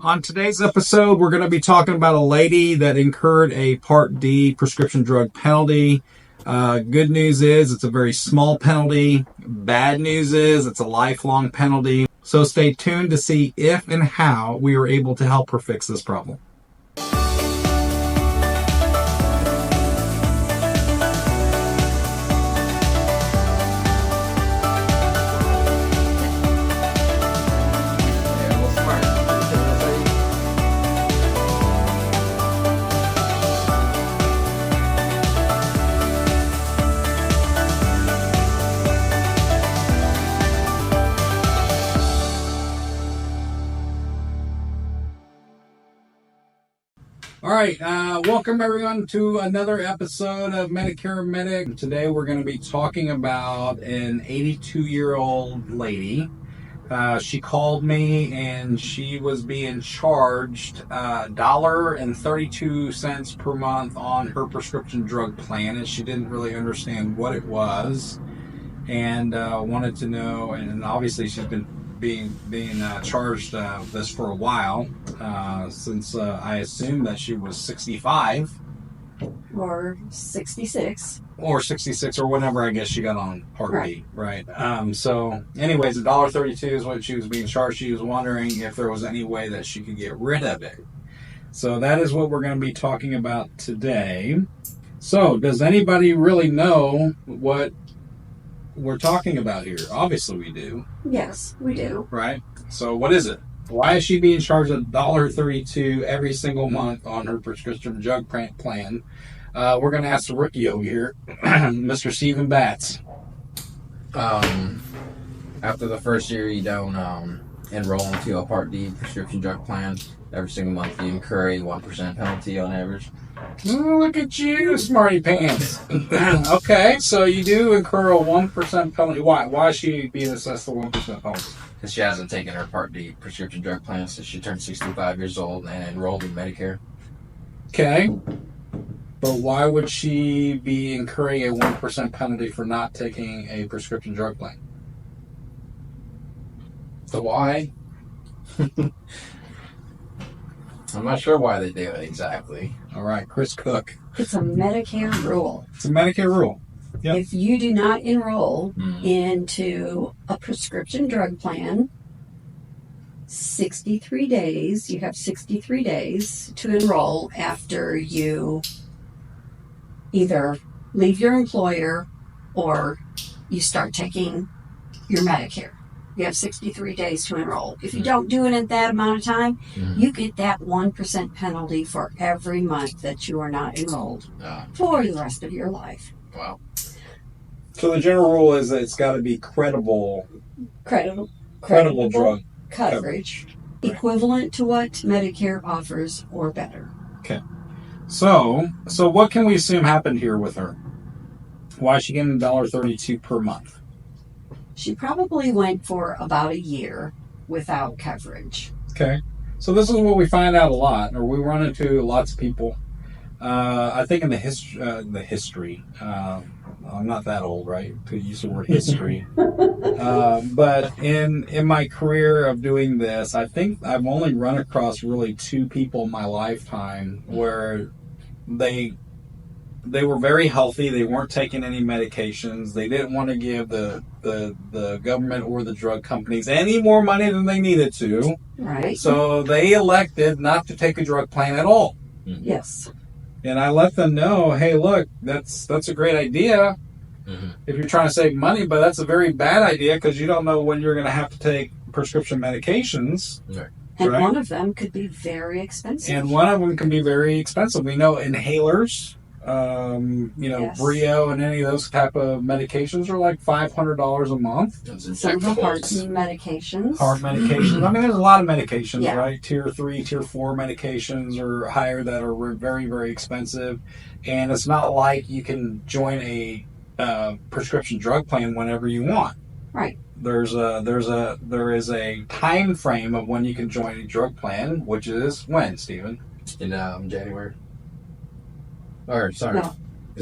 On today's episode, we're going to be talking about a lady that incurred a Part D prescription drug penalty. Good news is it's a very small penalty. Bad news is it's a lifelong penalty. So stay tuned to see if and how we were able to help her fix this problem. All right, welcome everyone to another episode of Medicare Medic. Today we're going to be talking about an 82-year-old lady. She called me and she was being charged $1.32 per month on her prescription drug plan, and she didn't really understand what it was and wanted to know. And obviously she's been being charged this for a while, since I assume that she was 65 or 66 or whenever I guess she got on Part B, right? So anyways, $1.32 is what she was being charged. She was wondering if there was any way that she could get rid of it. So that is what we're going to be talking about today. So does anybody really know what we're talking about here? Obviously we do. Yes, we do. Right? So what is it? Why is she being charged $1.32 every single month on her prescription drug plan? We're going to ask the rookie over here, Mr. Stephen Batts. After the first year, you don't enroll into a Part D prescription drug plan. Every single month, you incur a 1% penalty on average. Oh, look at you, smarty pants. Okay, so you do incur a 1% penalty. Why is she being assessed a 1% penalty? Because she hasn't taken her Part D prescription drug plan since she turned 65 years old and enrolled in Medicare. Okay, but why would she be incurring a 1% penalty for not taking a prescription drug plan? The why? I'm not sure why they do it exactly. All right, Chris Cook. It's a Medicare rule. It's a Medicare rule. Yep. If you do not enroll into a prescription drug plan, 63 days, you have 63 days to enroll after you either leave your employer or you start taking your Medicare. You have 63 days to enroll. If you don't do it in that amount of time, you get that 1% penalty for every month that you are not enrolled for the rest of your life. Wow. So the general rule is that it's got to be credible drug coverage, equivalent to what Medicare offers or better. Okay. So what can we assume happened here with her? Why is she getting $1.32 per month? She probably went for about a year without coverage. Okay. So this is what we find out a lot, or we run into lots of people. I think in the history, I'm not that old, right, to use the word history. But in my career of doing this, I think I've only run across really two people in my lifetime where they were very healthy. They weren't taking any medications. They didn't want to give the government or the drug companies any more money than they needed to. Right. So they elected not to take a drug plan at all. Yes. And I let them know, hey, look, that's a great idea if you're trying to save money, but that's a very bad idea because you don't know when you're going to have to take prescription medications. Right. And one of them could be very expensive. And one of them can be very expensive. We know inhalers. Yes. Brio and any of those type of medications are like $500 a month. Some of the heart medications. Heart medications. I mean, there's a lot of medications, Yeah. right? Tier 3, Tier 4 medications are higher that are very, very expensive. And it's not like you can join a prescription drug plan whenever you want. Right. There is a time frame of when you can join a drug plan, which is when, Stephen? In January. Or, sorry. No.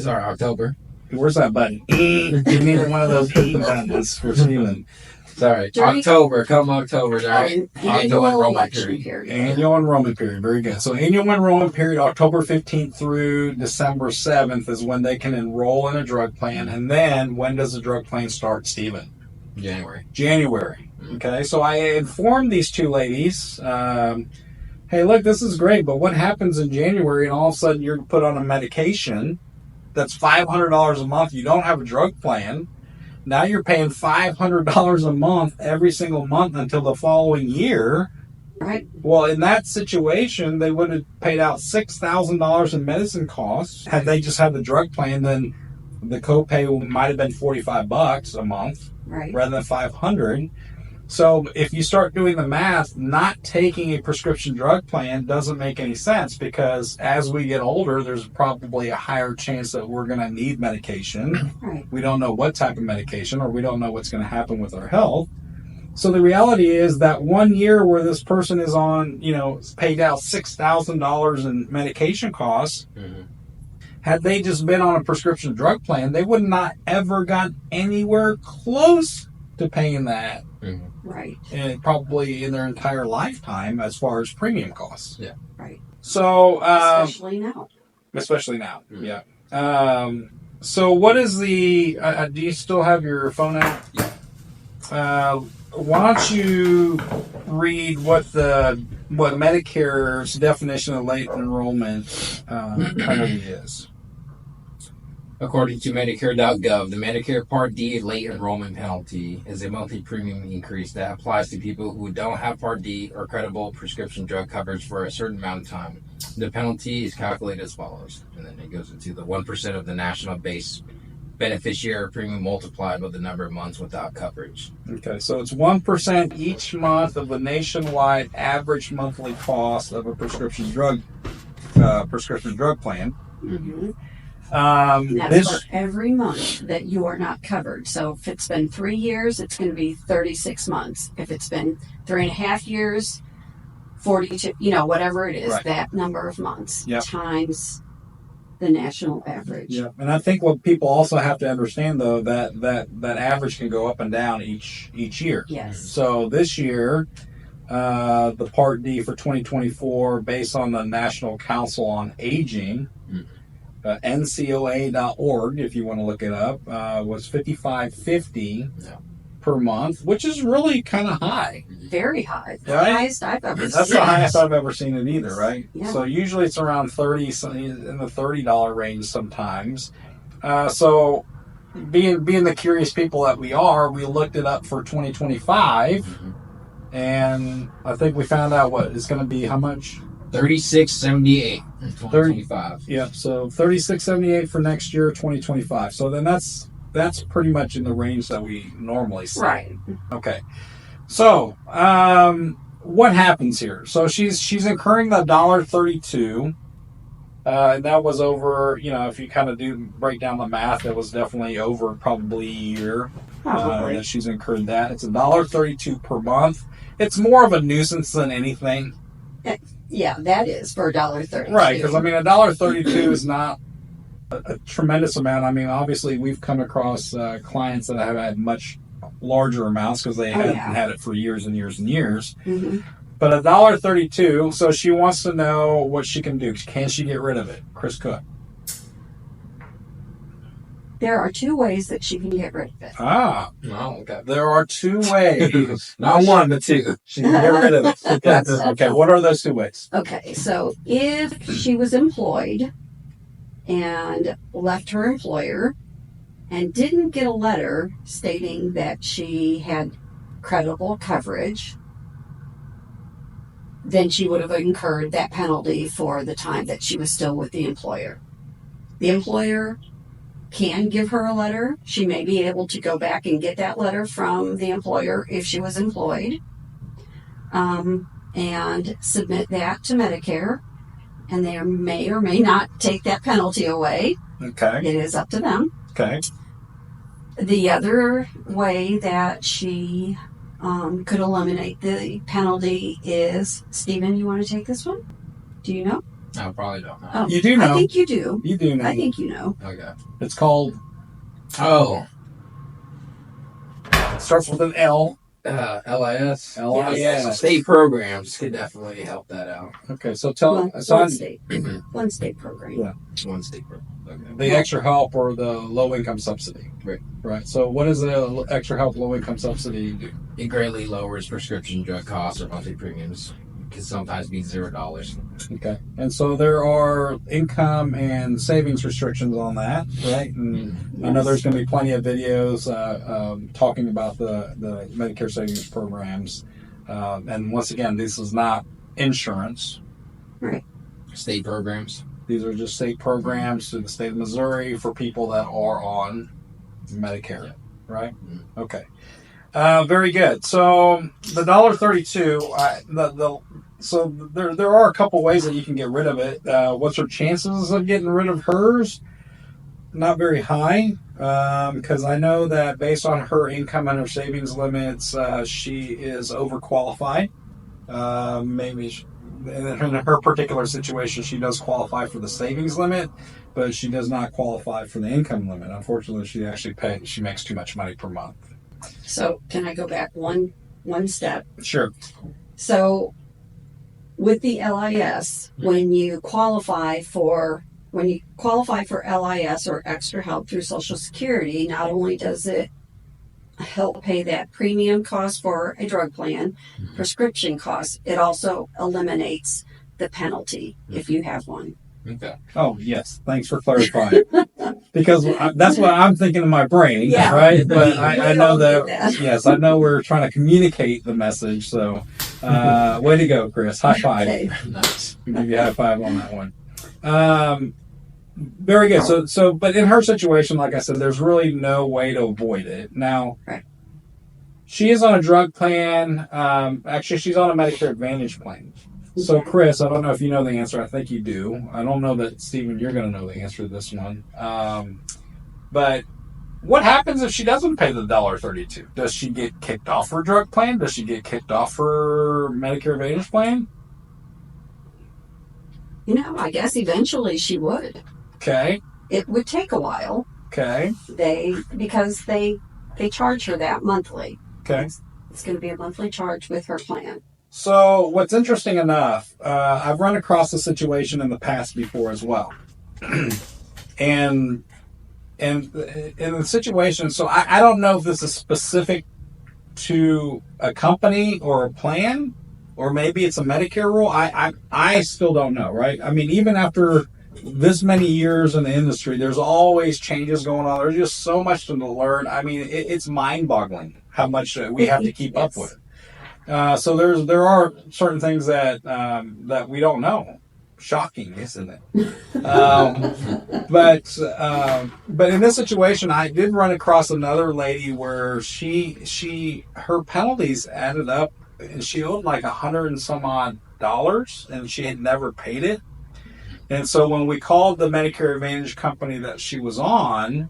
October. Where's that button? You need one of those buttons for Stephen. Sorry, During- October. Come October, right? Annual enrollment election period. Annual enrollment period. Very good. So annual enrollment period, October 15th through December 7th is when they can enroll in a drug plan. And then when does the drug plan start, Stephen? January. Okay. So I informed these two ladies, hey, look, this is great, but what happens in January and all of a sudden you're put on a medication that's $500 a month. You don't have a drug plan. Now you're paying $500 a month every single month until the following year. Right. Well, in that situation, they would have paid out $6,000 in medicine costs. Had they just had the drug plan, then the copay might have been $45 a month, Right. rather than $500. So if you start doing the math, not taking a prescription drug plan doesn't make any sense, because as we get older, there's probably a higher chance that we're going to need medication. Right. We don't know what type of medication, or we don't know what's going to happen with our health. So the reality is that 1 year where this person is on, paid out $6,000 in medication costs, had they just been on a prescription drug plan, they would not ever got anywhere close to paying that. Right. And probably in their entire lifetime as far as premium costs. Yeah. Right. So, Especially now. Yeah. So what is the, do you still have your phone out? Yeah. Why don't you read what Medicare's definition of late enrollment penalty is? According to Medicare.gov, the Medicare Part D late enrollment penalty is a monthly premium increase that applies to people who don't have Part D or credible prescription drug coverage for a certain amount of time. The penalty is calculated as follows, and then it goes into the 1% of the national base beneficiary premium multiplied by the number of months without coverage. Okay, so it's 1% each month of the nationwide average monthly cost of a prescription drug plan. Mm-hmm. That's This for every month that you are not covered. So if it's been 3 years, it's going to be 36 months. If it's been 3.5 years, 42, whatever it is, Right. that number of months Yep. times the national average. Yeah, and I think what people also have to understand, though, that average can go up and down each year. Yes. So this year, the Part D for 2024, based on the National Council on Aging, NCOA.org, if you want to look it up, was $55.50 per month, which is really kind of high. Very high. The Right? highest I've ever seen. That's the highest I've ever seen it either, right? Yeah. So usually it's around 30, in the $30 range sometimes. So being the curious people that we are, we looked it up for 2025, and I think we found out what it's going to be. How much? $36.78 in 2025. Yeah, so $36.78 for next year, 2025. So then that's pretty much in the range that we normally see. Right. Okay. So, what happens here? So she's incurring the $1.32. And that was over, if you kind of break down the math, it was definitely over probably a year that she's incurred that. It's $1.32 per month. It's more of a nuisance than anything. Yeah, that is for $1.32. Right, because $1.32 is not a tremendous amount. I mean, obviously, we've come across clients that have had much larger amounts because they hadn't had it for years and years and years. Mm-hmm. But $1.32, so she wants to know what she can do. Can she get rid of it? Chris Cook. There are 2 ways that she can get rid of it. Ah, Oh, okay. there are 2 ways. Not one, but 2. She can get rid of it. Okay, what are those 2 ways? Okay, so if she was employed and left her employer and didn't get a letter stating that she had credible coverage, then she would have incurred that penalty for the time that she was still with the employer. The employer can give her a letter. She may be able to go back and get that letter from the employer if she was employed, and submit that to Medicare, and they may or may not take that penalty away. Okay. It is up to them. Okay. The other way that she could eliminate the penalty is, Stephen, you want to take this one? Do you know? I probably don't know. Oh, You do know. I think you do. You do know. I think you know. Okay. It's called, Oh. it starts with an L. LIS. LIS. State programs could definitely help that out. Okay, so tell One state program. Yeah. One state program. Okay. the extra help or the low income subsidy. Right. Right. So what does the extra help low income subsidy do? It greatly lowers prescription drug costs or monthly premiums. It can sometimes be $0. Okay. And so there are income and savings restrictions on that, right? And I know there's going to be plenty of videos talking about the Medicare savings programs. And once again, this is not insurance. Right. State programs. These are just state programs through the state of Missouri for people that are on Medicare, right? Mm-hmm. Okay. Very good. So the $1.32, so there are a couple ways that you can get rid of it. What's her chances of getting rid of hers? Not very high, because I know that based on her income and her savings limits, she is overqualified. Maybe in her particular situation, she does qualify for the savings limit, but she does not qualify for the income limit. Unfortunately, she makes too much money per month. So can I go back one step? Sure. So with the LIS, when you qualify for LIS or extra help through Social Security, not only does it help pay that premium cost for a drug plan, prescription costs, it also eliminates the penalty if you have one. Okay. Oh, yes. Thanks for clarifying. Because that's what I'm thinking in my brain, Yeah. right? But I know that. yes, I know we're trying to communicate the message. So, way to go, Chris. High five. Okay. Nice. I'll give you a high five on that one. Very good. So, but in her situation, like I said, there's really no way to avoid it. Now, right. She is on a drug plan. Actually, she's on a Medicare Advantage plan. So, Chris, I don't know if you know the answer. I think you do. I don't know that, Stephen, you're going to know the answer to this one. But what happens if she doesn't pay the $1.32? Does she get kicked off her drug plan? Does she get kicked off her Medicare Advantage plan? I guess eventually she would. Okay. It would take a while. Okay. Because they charge her that monthly. Okay. It's going to be a monthly charge with her plan. So what's interesting enough, I've run across a situation in the past before as well. and in the situation, so I don't know if this is specific to a company or a plan, or maybe it's a Medicare rule. I still don't know, right? I mean, even after this many years in the industry, there's always changes going on. There's just so much to learn. I mean, it's mind-boggling how much we have to keep up with. So there are certain things that we don't know. Shocking, isn't it? But in this situation, I did run across another lady where her penalties added up, and she owed like $100 and some odd, and she had never paid it. And so when we called the Medicare Advantage company that she was on,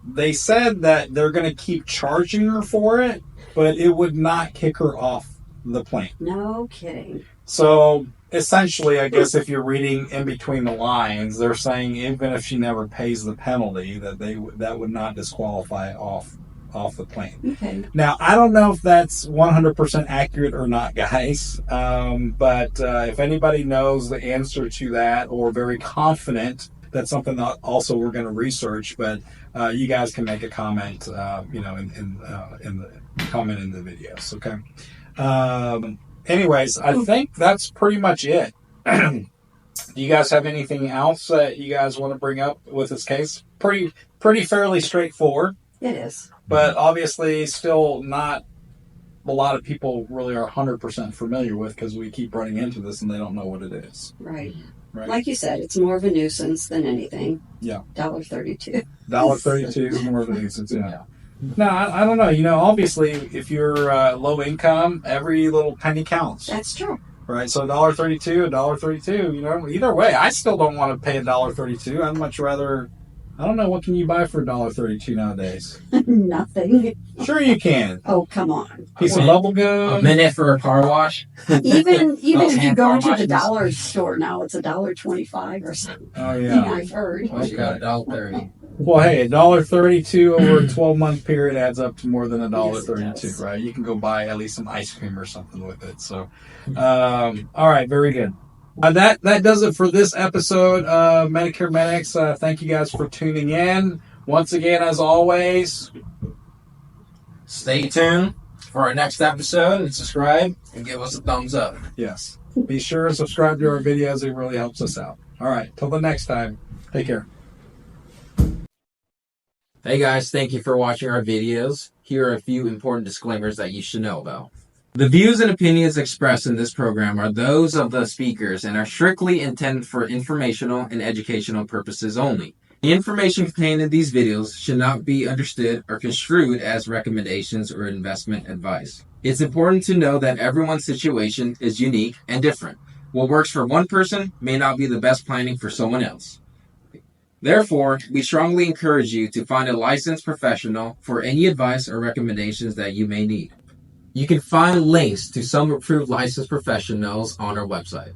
they said that they're going to keep charging her for it, but it would not kick her off the plan. No kidding. So essentially, I guess if you're reading in between the lines, they're saying even if she never pays the penalty, that would not disqualify off the plan. Okay. Now, I don't know if that's 100% accurate or not, guys. But if anybody knows the answer to that, or very confident, that's something that also we're going to research. But you guys can make a comment, in the comment in the videos. Okay. Anyways, I think that's pretty much it. Do you guys have anything else that you guys want to bring up with this case? Pretty fairly straightforward. It is. But obviously still not a lot of people really are 100% familiar with, because we keep running into this and they don't know what it is. Right. Right. Like you said, it's more of a nuisance than anything. Yeah. $1.32. $1.32 is more of a nuisance, yeah. No, I don't know. Obviously, if you're low income, every little penny counts. That's true. Right, so $1.32, either way, I still don't want to pay $1.32. I'd much rather, I don't know, what can you buy for $1.32 nowadays? Nothing. Sure you can. Oh, come on. Piece of bubble gum. A minute for a car wash. Even if you go into the washes. dollar store now, it's $1.25 or something. Oh, yeah. I've heard. Well, she got $1.30. Well, hey, $1.32 over a 12-month period adds up to more than $1.32, Yes, it does. right? You can go buy at least some ice cream or something with it. So, all right, very good. That does it for this episode of Medicare Medics. Thank you guys for tuning in. Once again, as always, Stay tuned for our next episode and subscribe and give us a thumbs up. yes, be sure to subscribe to our videos. It really helps us out. All right, till the next time, take care. Hey guys, thank you for watching our videos. Here are a few important disclaimers that you should know about. The views and opinions expressed in this program are those of the speakers and are strictly intended for informational and educational purposes only. The information contained in these videos should not be understood or construed as recommendations or investment advice. It's important to know that everyone's situation is unique and different. What works for one person may not be the best planning for someone else. Therefore, we strongly encourage you to find a licensed professional for any advice or recommendations that you may need. You can find links to some approved licensed professionals on our website.